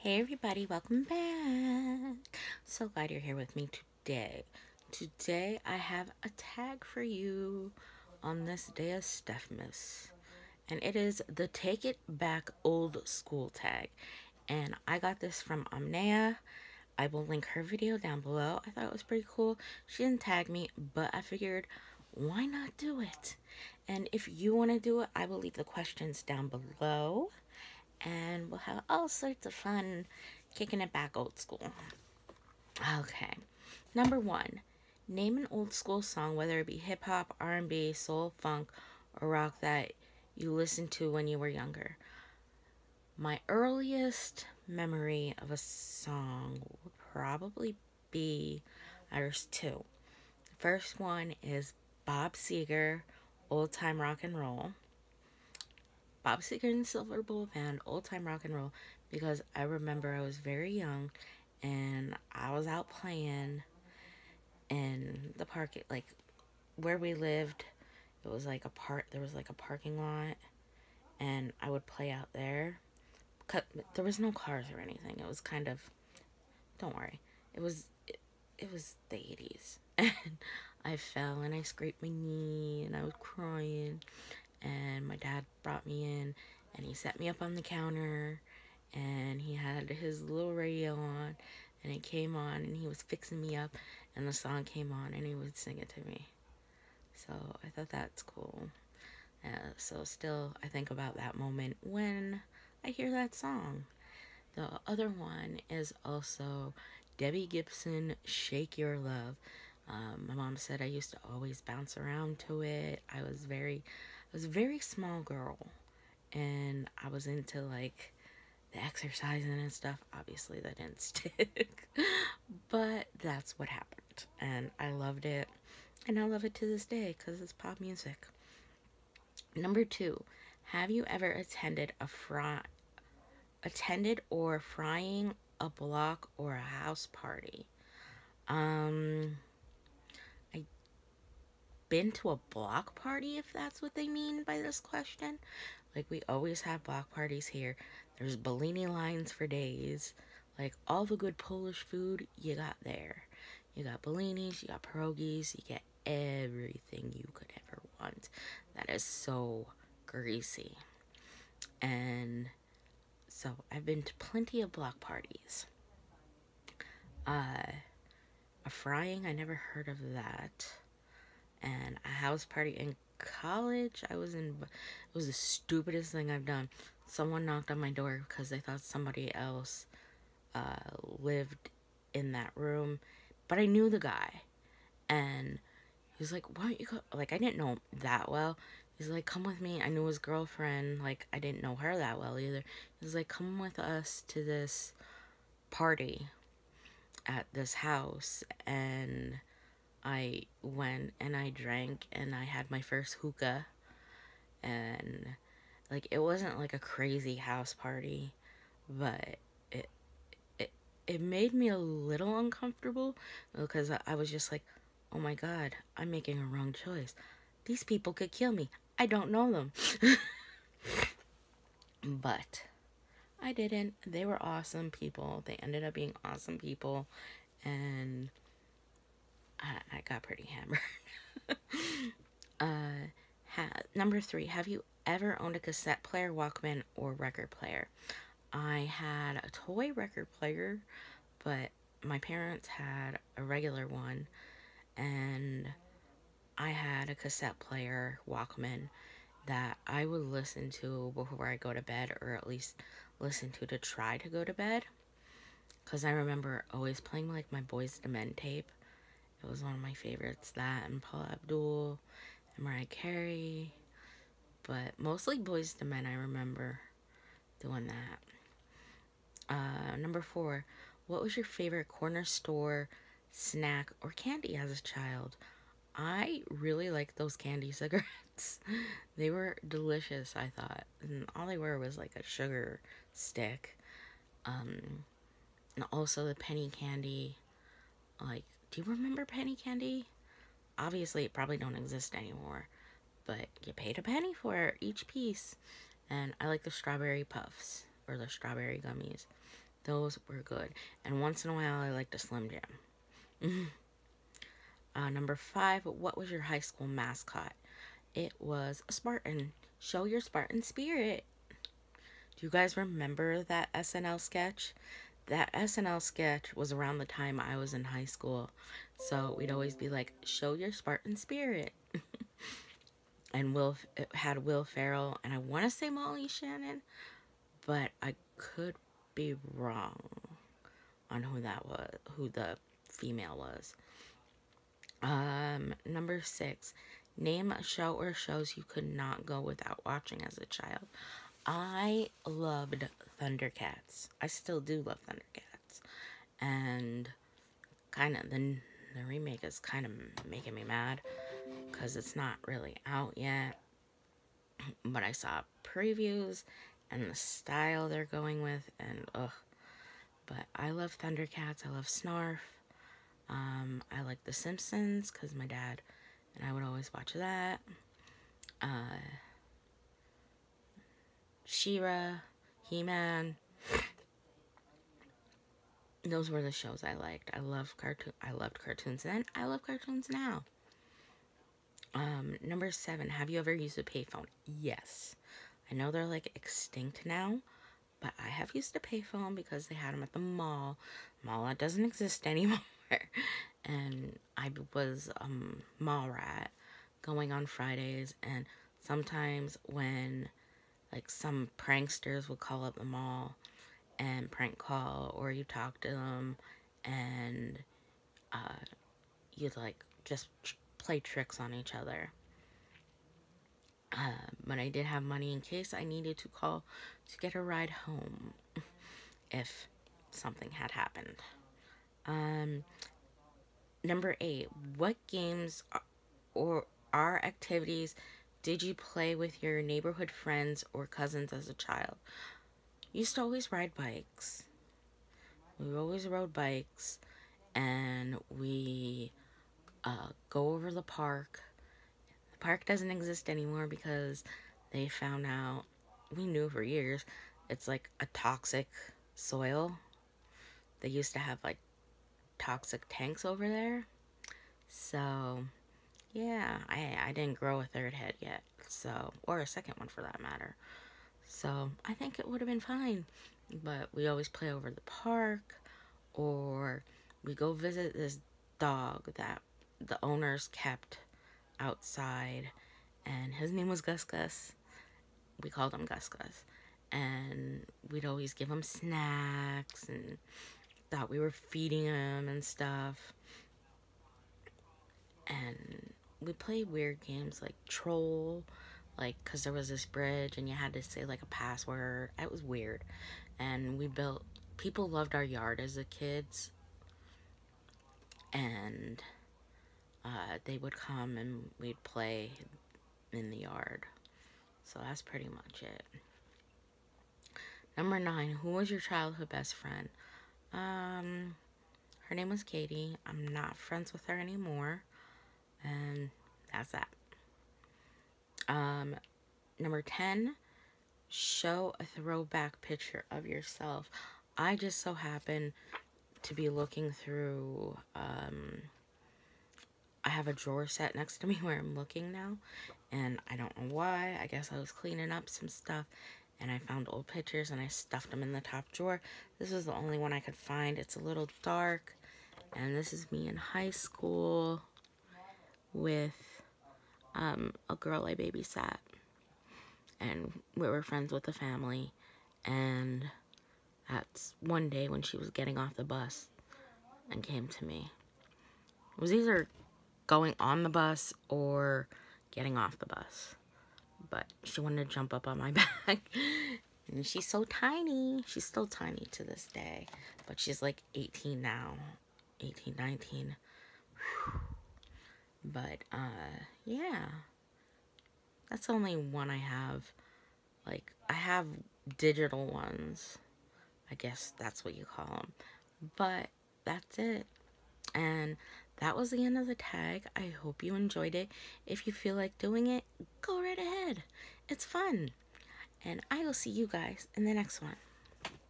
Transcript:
Hey everybody, welcome back. So glad you're here with me today. Today I have a tag for you on this day of STEPHMAS. And it is the Take It Back Old School tag. And I got this from Amnea. I will link her video down below. I thought it was pretty cool. She didn't tag me, but I figured, why not do it? And if you want to do it, I will leave the questions down below and we'll have all sorts of fun kicking it back old school. Okay, number one, name an old school song, whether it be hip hop, R&B, soul, funk, or rock that you listened to when you were younger. My earliest memory of a song would probably be there's two. The first one is Bob Seger, Old Time Rock and Roll. Bob Seger and the Silver Bullet Band, Old Time Rock and Roll, because I remember I was very young and I was out playing in the park, like where we lived. It was like there was like a parking lot, and I would play out there. There was no cars or anything. It was kind of, don't worry, it was the 80s. And I fell and I scraped my knee and I was crying. And my dad brought me in and he set me up on the counter and he had his little radio on and it came on and he was fixing me up and the song came on and he would sing it to me. So I thought that's cool. So still I think about that moment when I hear that song. The other one is also Debbie Gibson, Shake Your Love. My mom said I used to always bounce around to it. I was a very small girl, and I was into like the exercising and stuff. Obviously, that didn't stick, but that's what happened, and I loved it, and I love it to this day because it's pop music. Number two, have you ever attended or frying a block or a house party? I been to a block party, if that's what they mean by this question. Like, we always have block parties here. There's Bellini lines for days. Like, all the good Polish food you got there. You got Bellinis, you got pierogies, you get everything you could ever want. That is so greasy. And so, I've been to plenty of block parties. A frying, I never heard of that. And a house party in college, it was the stupidest thing I've done. Someone knocked on my door because they thought somebody else lived in that room, but I knew the guy, and he was like, why don't you go, like, I didn't know him that well. He's like, come with me. I knew his girlfriend, like, I didn't know her that well either. He was like, come with us to this party at this house, and I went and I drank and I had my first hookah, and like, it wasn't like a crazy house party, but it it made me a little uncomfortable because I was just like, oh my god, I'm making a wrong choice. These people could kill me. I don't know them. But I didn't. They were awesome people. They ended up being awesome people, and I got pretty hammered. Number three, have you ever owned a cassette player, Walkman, or record player? I had a toy record player, but my parents had a regular one, and I had a cassette player, Walkman, that I would listen to before I go to bed, or at least listen to try to go to bed. Because I remember always playing like my Boys II Men tape. It was one of my favorites, that and Paula Abdul and Mariah Carey. But mostly Boys II Men, I remember doing that. Number four, what was your favorite corner store snack or candy as a child? I really liked those candy cigarettes. They were delicious, I thought. And all they were was like a sugar stick. And also the penny candy. Like, do you remember penny candy? Obviously, it probably don't exist anymore. But you paid a penny for each piece. And I like the strawberry puffs or the strawberry gummies. Those were good. And once in a while, I like to Slim Jim. Number 5, what was your high school mascot? It was a Spartan. Show your Spartan spirit. Do you guys remember that SNL sketch? That SNL sketch was around the time I was in high school. So we'd always be like, show your Spartan spirit. And it had Will Ferrell, and I want to say Molly Shannon, but I could be wrong on who that was, who the female was. Number 6, name a show or shows you could not go without watching as a child. I loved Thundercats. I still do love Thundercats. And kind of the remake is kind of making me mad because it's not really out yet. But I saw previews and the style they're going with, and ugh. But I love Thundercats. I love Snarf. I like The Simpsons because my dad and I would always watch that. She-Ra, He-Man. Those were the shows I liked. I loved cartoons then. I love cartoons now. Number 7, have you ever used a payphone? Yes. I know they're like extinct now, but I have used a payphone because they had them at the mall. Mall that doesn't exist anymore. And I was a mall rat going on Fridays, and sometimes when like some pranksters would call up the mall and prank call, or you talk to them and you'd like just play tricks on each other. But I did have money in case I needed to call to get a ride home if something had happened. Number 8, what games or activities did you play with your neighborhood friends or cousins as a child? Used to always ride bikes. We always rode bikes, and we go over the park. The park doesn't exist anymore because they found out, we knew for years, it's like a toxic soil. They used to have like toxic tanks over there. So yeah, I didn't grow a third head yet, so, or a second one for that matter. So I think it would have been fine. But we always play over the park, or we go visit this dog that the owners kept outside, and his name was Gus Gus. We called him Gus Gus. And we'd always give him snacks and thought we were feeding him and stuff. And we played weird games like Troll, like, because there was this bridge and you had to say like a password. It was weird. And people loved our yard as the kids, and they would come and we'd play in the yard. So that's pretty much it. Number 9, who was your childhood best friend? Her name was Katie. I'm not friends with her anymore, and that's that. Number 10, show a throwback picture of yourself. I just so happen to be looking through, I have a drawer set next to me where I'm looking now, and I don't know why. I guess I was cleaning up some stuff, and I found old pictures, and I stuffed them in the top drawer. This is the only one I could find. It's a little dark, and this is me in high school with a girl I babysat, and we were friends with the family, and that's one day when she was getting off the bus and came to me. It was either going on the bus or getting off the bus, but she wanted to jump up on my back. And she's so tiny. She's still tiny to this day, but she's like 18 now, 18, 19. Whew. But yeah, that's the only one I have. Like, I have digital ones, I guess that's what you call them, but that's it. And that was the end of the tag. I hope you enjoyed it. If you feel like doing it, go right ahead. It's fun. And I will see you guys in the next one.